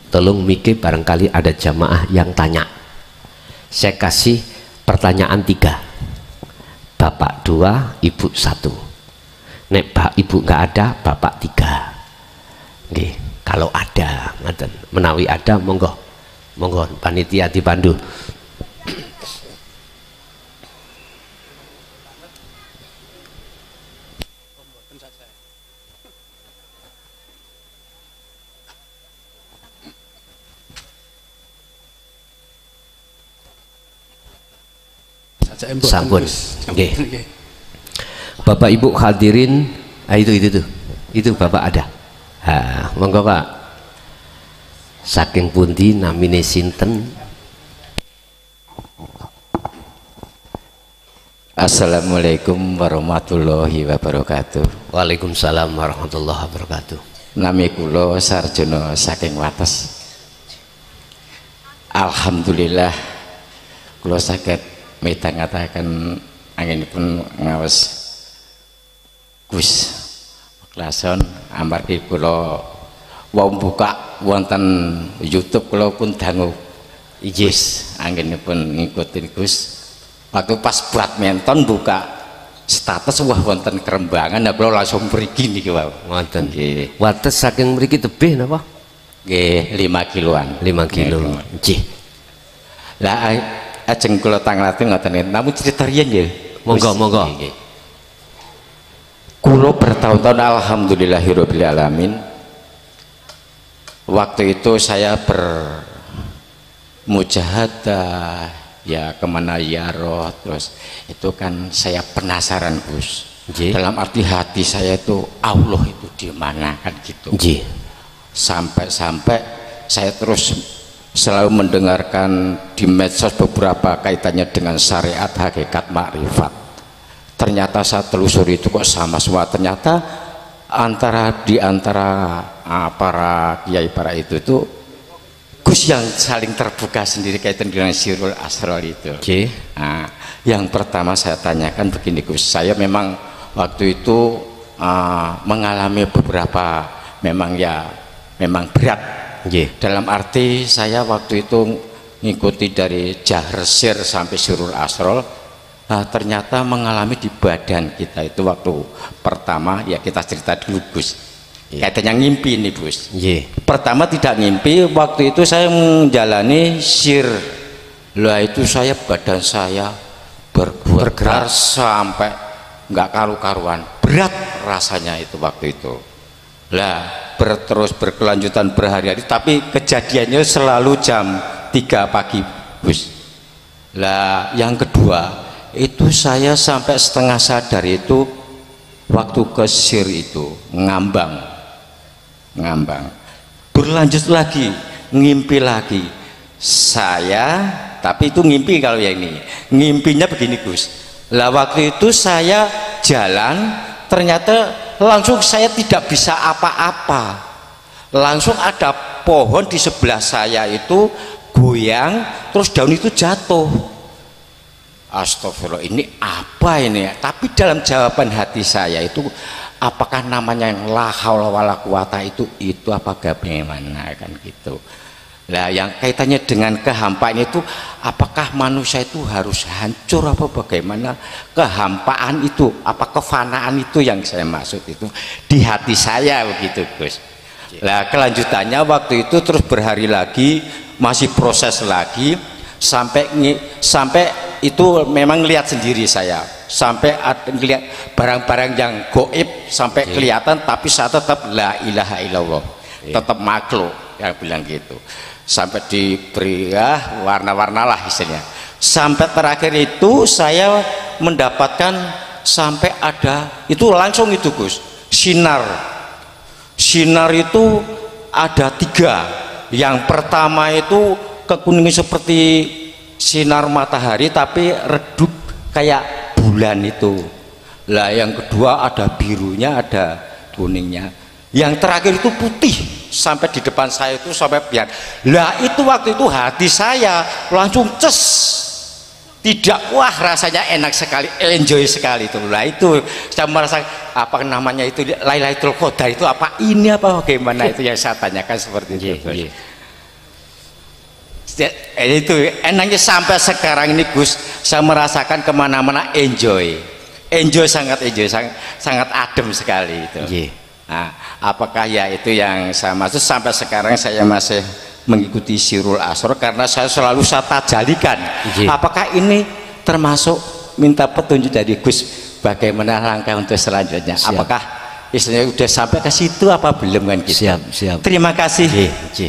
Tolong mikir, barangkali ada jamaah yang tanya. Saya kasih pertanyaan 3. Bapak 2, ibu 1. Nek ibu nggak ada, bapak 3. Oke, kalau ada, menawi ada, monggo, monggo panitia dipandu. Sampun. Okay. Bapak Ibu hadirin, itu Bapak ada. Monggo Pak. Saking pundi namine sinten? Assalamualaikum warahmatullahi wabarakatuh. Waalaikumsalam warahmatullahi wabarakatuh. Nami kula Sarjono saking Wates. Alhamdulillah kula saged mitangataken anginipun ngaos Gus Klason amargi kula wau buka wonten YouTube kula pun dangu Gus anginipun ngikutin Gus. Waktu pas badminton buka status wah wonten Kerembangan, nah kula langsung mriki niki wae. Wonten nggih. Wates saking mriki tebih napa? Nggih 5 kiloan. 5 kilo. Nggih. Lah ajeng kula tanglaten ngoten namun cerita riyen nggih. Monggo monggo. Kula bertahun-tahun alhamdulillahirabbil alamin. Waktu itu saya bermujahadah ya kemana ya roh, terus itu kan saya penasaran Gus. Dalam arti hati saya itu Allah itu di mana kan gitu. Sampai-sampai saya terus selalu mendengarkan di medsos beberapa kaitannya dengan syariat, hakikat, makrifat. Ternyata saya telusuri itu kok sama semua. Ternyata di antara para kiai para itu Gus yang saling terbuka sendiri kaitan dengan Sirul Asrar itu. Nah, yang pertama saya tanyakan begini Gus, saya memang waktu itu mengalami beberapa memang berat. Dalam arti saya waktu itu ngikuti dari Jahar Sir sampai Sirul Asrar, ternyata mengalami di badan kita itu waktu pertama ya kita cerita dulu Gus. Kaitannya ngimpi nih Gus. Pertama tidak ngimpi, waktu itu saya menjalani sir. Lah itu saya badan saya bergerak sampai nggak karu-karuan, berat rasanya itu waktu itu. Lah terus berkelanjutan berhari-hari, tapi kejadiannya selalu jam 3 pagi Gus. Lah yang kedua itu saya sampai setengah sadar itu waktu ke sir itu ngambang berlanjut lagi ngimpi lagi saya, tapi itu ngimpi kalau yang ini ngimpinya begini Gus. Lah waktu itu saya jalan ternyata langsung saya tidak bisa apa-apa, langsung ada pohon di sebelah saya itu goyang terus daun itu jatuh. Astagfirullah, ini apa ini? Tapi dalam jawaban hati saya itu apakah namanya yang la haula wala quwata itu apa bagaimana kan gitu. Lah yang kaitannya dengan kehampaan itu apakah manusia itu harus hancur apa bagaimana? Kehampaan itu apa kefanaan itu yang saya maksud itu di hati saya begitu Gus. Lah kelanjutannya waktu itu terus berhari lagi masih proses lagi sampai itu memang lihat sendiri saya sampai lihat barang-barang yang goib sampai kelihatan, tapi saya tetap la ilaha illallah, tetap makhluk yang bilang gitu. Sampai diberi ya warna-warna lah istilahnya. Sampai terakhir itu saya mendapatkan sampai ada itu langsung itu Gus, sinar itu ada 3. Yang pertama itu kekuningan seperti sinar matahari tapi redup kayak bulan itu. Lah yang kedua ada birunya, ada kuningnya. Yang terakhir itu putih sampai di depan saya itu sampai biar. Lah itu waktu itu hati saya langsung tidak, wah rasanya enak sekali, enjoy sekali itu. Lah itu saya merasa apa namanya itu Lailatul Qadar itu apa ini apa bagaimana itu yang saya tanyakan seperti itu. Itu enaknya sampai sekarang ini Gus, saya merasakan kemana-mana enjoy, sangat sangat adem sekali itu. Nah, apakah ya itu yang saya maksud, sampai sekarang saya masih mengikuti Sirul Asrar karena saya selalu saya tajalikan. Apakah ini termasuk minta petunjuk dari Gus bagaimana langkah untuk selanjutnya? Apakah istilahnya udah sampai ke situ apa belum kan gitu? Siap. Terima kasih.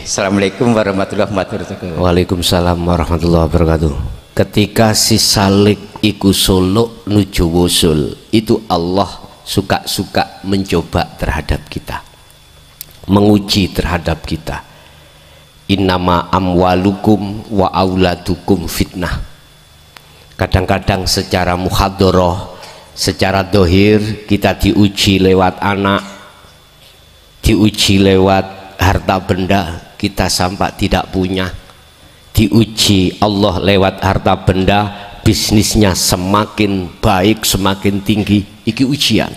Assalamualaikum warahmatullahi wabarakatuh. Waalaikumsalam warahmatullahi wabarakatuh. Ketika si Salik iku solo nuju wusul, itu Allah suka-suka mencoba terhadap kita, menguji terhadap kita. Innama amwalukum wa auladukum fitnah. Kadang-kadang secara muhadharah, secara dohir kita diuji lewat anak, diuji lewat harta benda kita sampai tidak punya, diuji Allah lewat harta benda, bisnisnya semakin baik, semakin tinggi. Iki ujian,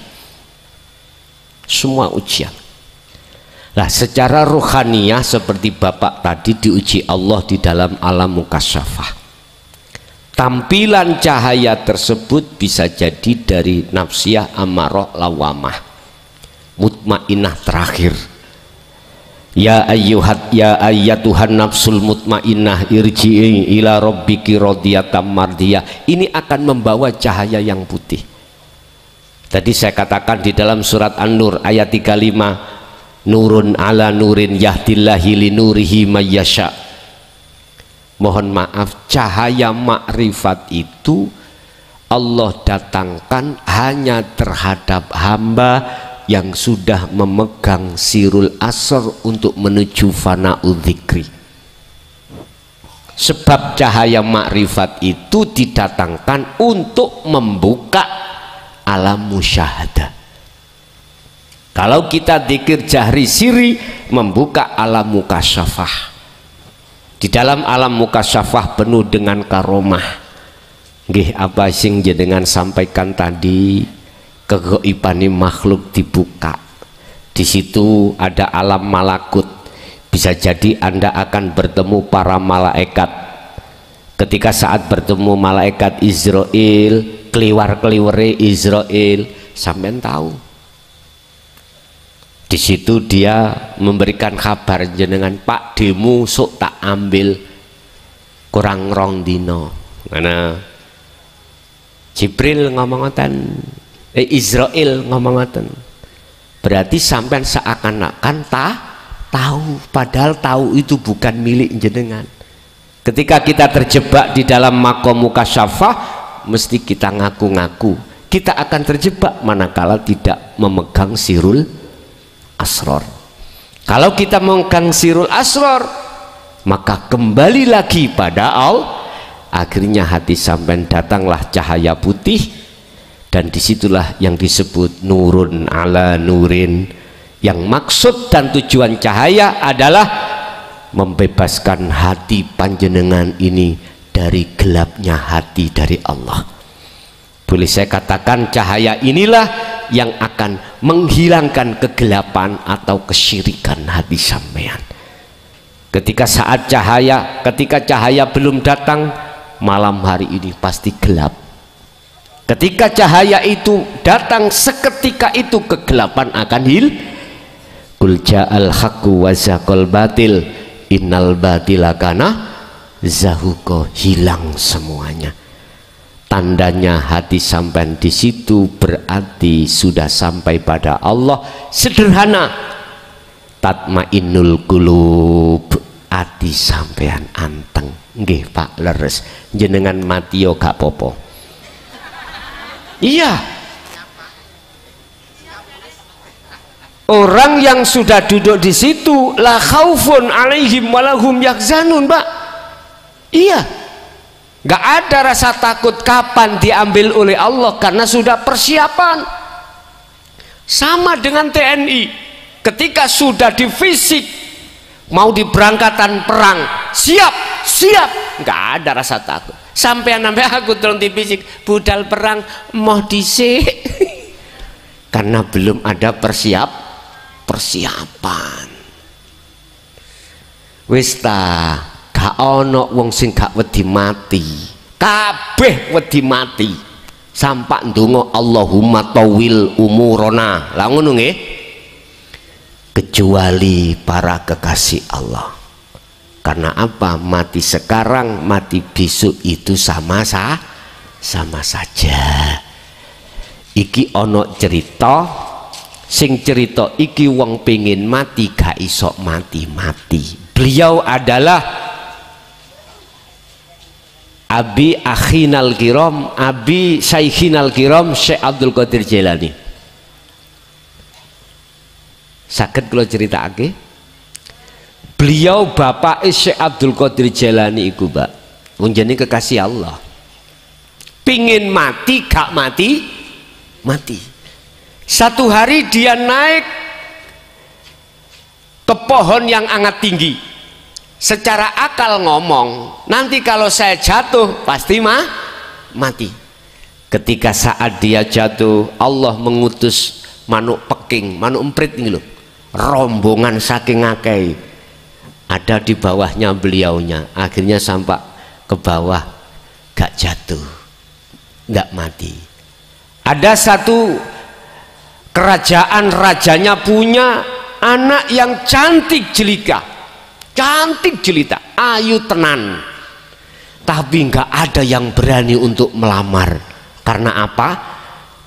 semua ujian. Nah, secara rohaniyah seperti Bapak tadi diuji Allah di dalam alam mukasyafah. Tampilan cahaya tersebut bisa jadi dari nafsiyah, amarah, lawamah, mutmainnah terakhir. Ya ayyatuhan nafsul mutmainnah irji'i ila rabbiki radiyatan mardiyah. Ini akan membawa cahaya yang putih. Tadi saya katakan di dalam surat An-Nur ayat 35, nurun ala nurin yahdillahi li nurihi mayyasha. Mohon maaf, cahaya makrifat itu Allah datangkan hanya terhadap hamba yang sudah memegang Sirul Asrar untuk menuju fana'udz dzikri. Sebab cahaya makrifat itu didatangkan untuk membuka alam musyahadah. Kalau kita dzikir jahri siri, membuka alam mukasyafah. Di dalam alam mukasyafah penuh dengan karomah. Nggih, apa sing jenengan sampaikan tadi, kegaibane makhluk dibuka. Di situ ada alam malakut. Bisa jadi Anda akan bertemu para malaikat. Ketika saat bertemu malaikat Israel, keliwar-keliwere Israel, sampean tahu. Di situ dia memberikan kabar jenengan, Pak demu sok tak ambil kurang rong dino. Mana Jibril ngomong ngoten, Israel ngomong ngoten. Berarti sampean seakan-akan tahu, padahal tahu itu bukan milik jenengan. Ketika kita terjebak di dalam makom mukasyafah, mesti kita ngaku-ngaku. Kita akan terjebak manakala tidak memegang Sirul Asrar. Kalau kita memegang Sirul Asrar, maka kembali lagi pada Allah. Akhirnya hati sampean datanglah cahaya putih, dan disitulah yang disebut nurun ala nurin. Yang maksud dan tujuan cahaya adalah membebaskan hati panjenengan ini dari gelapnya hati dari Allah. Boleh saya katakan cahaya inilah yang akan menghilangkan kegelapan atau kesyirikan hati sampean. Ketika cahaya belum datang, malam hari ini pasti gelap. Ketika cahaya itu datang, seketika itu kegelapan akan Qul ja'al haqqu wa zaqal batil innal batila kana zahuqa, hilang semuanya. Tandanya hati sampai di situ berarti sudah sampai pada Allah. Sederhana, tatmainnul qulub, hati sampean anteng. Nggih Pak leres, jenengan mati yo gak popo. Iya, orang yang sudah duduk di situ la khaufun alaihim walahum yahzanun, Pak. Iya, gak ada rasa takut kapan diambil oleh Allah karena sudah persiapan. Sama dengan TNI, ketika sudah di fisik mau diberangkatan perang, siap, gak ada rasa takut. Sampai aku turun di fisik, budal perang mau disik karena belum ada persiapan. Wis ta gak ono wong sing gak wedi mati, kabeh wedi mati. Sampak ndonga Allahumma tawil umurona, lah ngono nggih, kecuali para kekasih Allah. Karena apa? Mati sekarang mati besok itu sama saja. Iki ono cerita, sing cerita iki wong pengen mati gak iso mati. Beliau adalah Abi Akhinal Kiram, Abi Syekhinal Kiram, Syekh Abdul Qadir Jailani. Saged kula critakake, beliau bapak Syekh Abdul Qadir Jailani iku, Mbak, njenenge kekasih Allah. Pingin mati gak mati. Satu hari dia naik ke pohon yang sangat tinggi. Secara akal ngomong, nanti kalau saya jatuh pasti mati. Ketika saat dia jatuh, Allah mengutus manuk peking, manuk emprit ini loh, rombongan saking akeh, ada di bawahnya beliaunya. Akhirnya sampai ke bawah, gak jatuh, gak mati. Ada satu kerajaan, rajanya punya anak yang cantik jelita, ayu tenan, tapi nggak ada yang berani untuk melamar. Karena apa?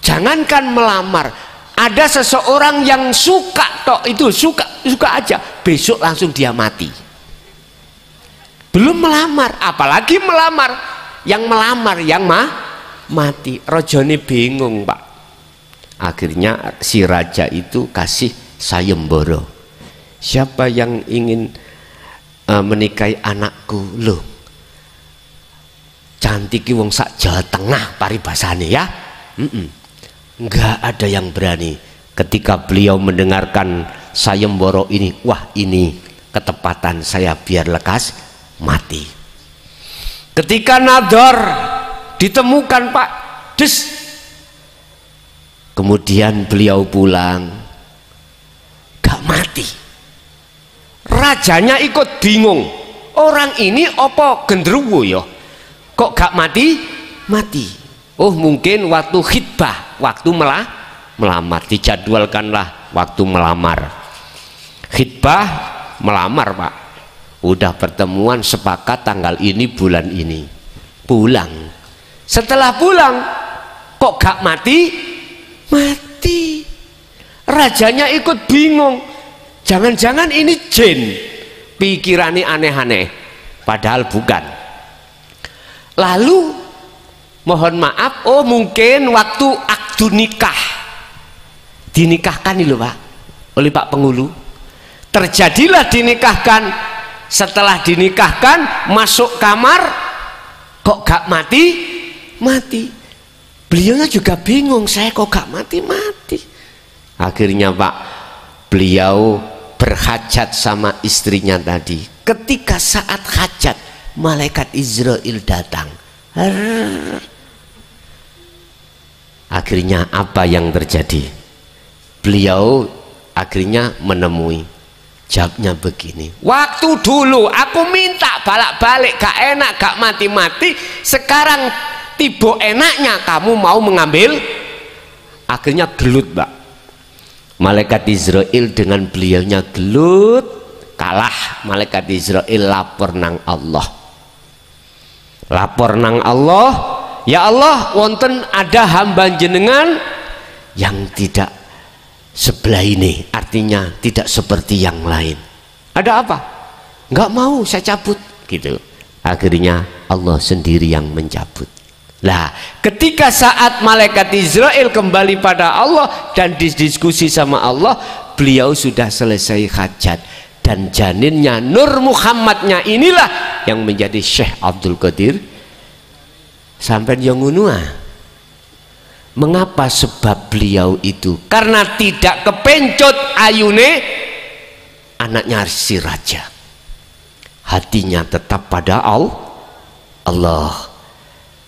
Jangankan melamar, ada seseorang yang suka tok, itu suka aja, besok langsung dia mati. Belum melamar, apalagi melamar. Yang melamar yang mati. Rajane bingung, Pak. Akhirnya si raja itu kasih sayembara, siapa yang ingin menikahi anakku? Loh, cantik wong sak Jawa Tengah paribasane ya. Enggak ada yang berani. Ketika beliau mendengarkan sayembara ini, wah ini ketepatan saya biar lekas mati. Ketika nador ditemukan, Pak, des, kemudian beliau pulang, gak mati. Rajanya ikut bingung, orang ini opo gendruwo ya, kok gak mati? Oh mungkin waktu khitbah, waktu melamar, dijadwalkanlah waktu melamar. Khitbah melamar, Pak, udah pertemuan sepakat tanggal ini bulan ini, pulang. Setelah pulang kok gak mati? Rajanya ikut bingung, jangan-jangan ini jin, pikirannya aneh-aneh, padahal bukan. Lalu mohon maaf, oh mungkin waktu akdu nikah, dinikahkan nih loh, Pak, oleh Pak Penghulu, terjadilah dinikahkan. Setelah dinikahkan masuk kamar, kok gak mati. Beliaunya juga bingung, saya kok gak mati. Akhirnya, Pak, beliau berhajat sama istrinya tadi. Ketika saat hajat, malaikat Israel datang. Akhirnya apa yang terjadi? Beliau akhirnya menemui, jawabnya begini, waktu dulu aku minta balik gak enak, gak mati-mati, sekarang tiba enaknya kamu mau mengambil. Akhirnya gelut, Pak, malaikat Israel dengan beliaunya gelut, kalah. Malaikat Israel lapor nang Allah, ya Allah, wonten ada hamba jenengan yang tidak sebelah ini, artinya tidak seperti yang lain. Ada apa? Nggak mau saya cabut gitu. Akhirnya Allah sendiri yang mencabut. Lah, ketika saat malaikat Israel kembali pada Allah dan didiskusi sama Allah, beliau sudah selesai hajat dan janinnya Nur Muhammadnya inilah yang menjadi Syekh Abdul Qadir. Sampai yang ngunua. Mengapa? Sebab beliau itu karena tidak kepencut ayune anaknya si raja, hatinya tetap pada Allah.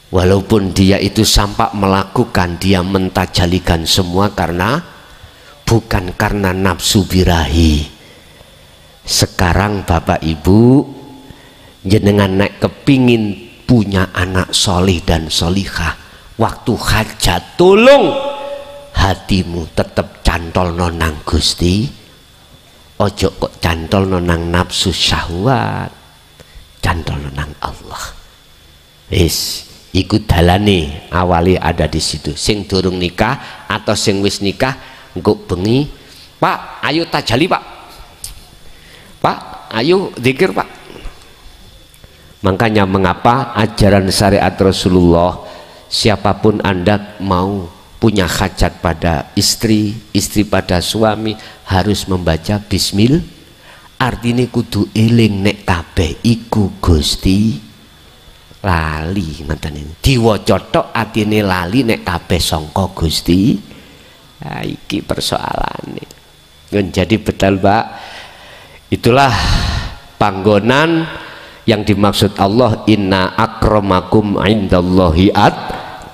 Walaupun dia itu sampai melakukan, dia mentajalikan semua karena bukan karena nafsu birahi. Sekarang Bapak Ibu jenengan nek kepingin punya anak solih dan solihah, waktu hajat tolong hatimu tetap cantol nonang Gusti, ojo kok cantol nonang nafsu syahwat, cantol nonang Allah. Wis ikut dalane awali ada di situ. Sing durung nikah atau sing wis nikah engko bengi, Pak ayo tajali Pak, Pak ayo zikir Pak. Makanya mengapa ajaran syariat Rasulullah, siapapun Anda mau punya hajat pada istri, istri pada suami harus membaca bismillah. Artinya kudu eling nek kabeh iku Gusti lali, ngoten niku. Diwaca tok artine lali nek kabeh sangka Gusti. Nah, iki persoalane. Jadi betul Pak, itulah panggonan yang dimaksud Allah, inna akramakum indallahi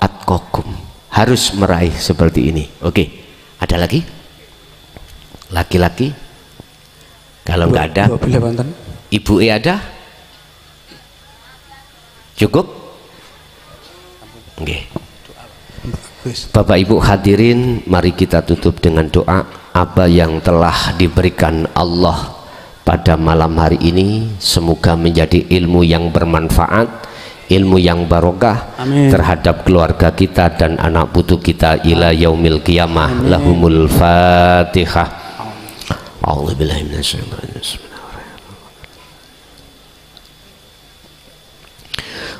atqakum. Harus meraih seperti ini. Oke, ada lagi? Laki-laki? Kalau nggak ada, Ibu ada? Cukup? Oke. Bapak Ibu hadirin, mari kita tutup dengan doa. Apa yang telah diberikan Allah pada malam hari ini semoga menjadi ilmu yang bermanfaat, ilmu yang barokah. Amin. Terhadap keluarga kita dan anak putu kita ila yaumil qiyamah. Lahumul Fatihah. A'udzubillahi minasyaitonir rajim.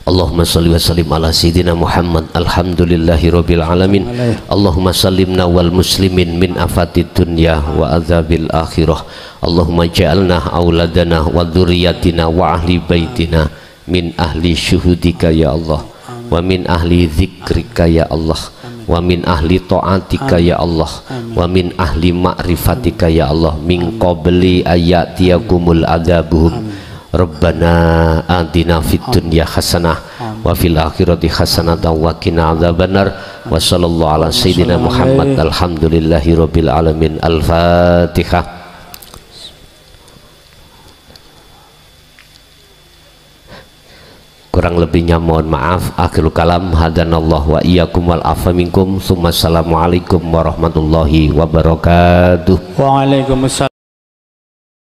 Allahumma salli wa sallim ala sayyidina Muhammad. Alhamdulillahi rabbil alamin. Allahumma sallimna wal muslimin min afatid dunya wa adzabil akhirah. Allahumma ja'alna auladana wa dzurriyyatina wa ahli baitina min ahli syuhudika ya Allah, wa min ahli zikrika ya Allah, wa min ahli ta'atika ya Allah, wa min ahli ma'rifatika ya Allah, min qabli ayatiyakumul adzabuhum. Rabbana atina fid dunya hasanah wa fil akhirati hasanah wa qina adzabannar. Wa sallallahu ala sayyidina Muhammad. Alhamdulillahi rabbil alamin. Al-Fatihah. Kurang lebihnya mohon maaf. Akhirul kalam, hadanallahu wa iyyakum wal afa minkum. Assalamualaikum warahmatullahi wabarakatuh. Waalaikumsalam.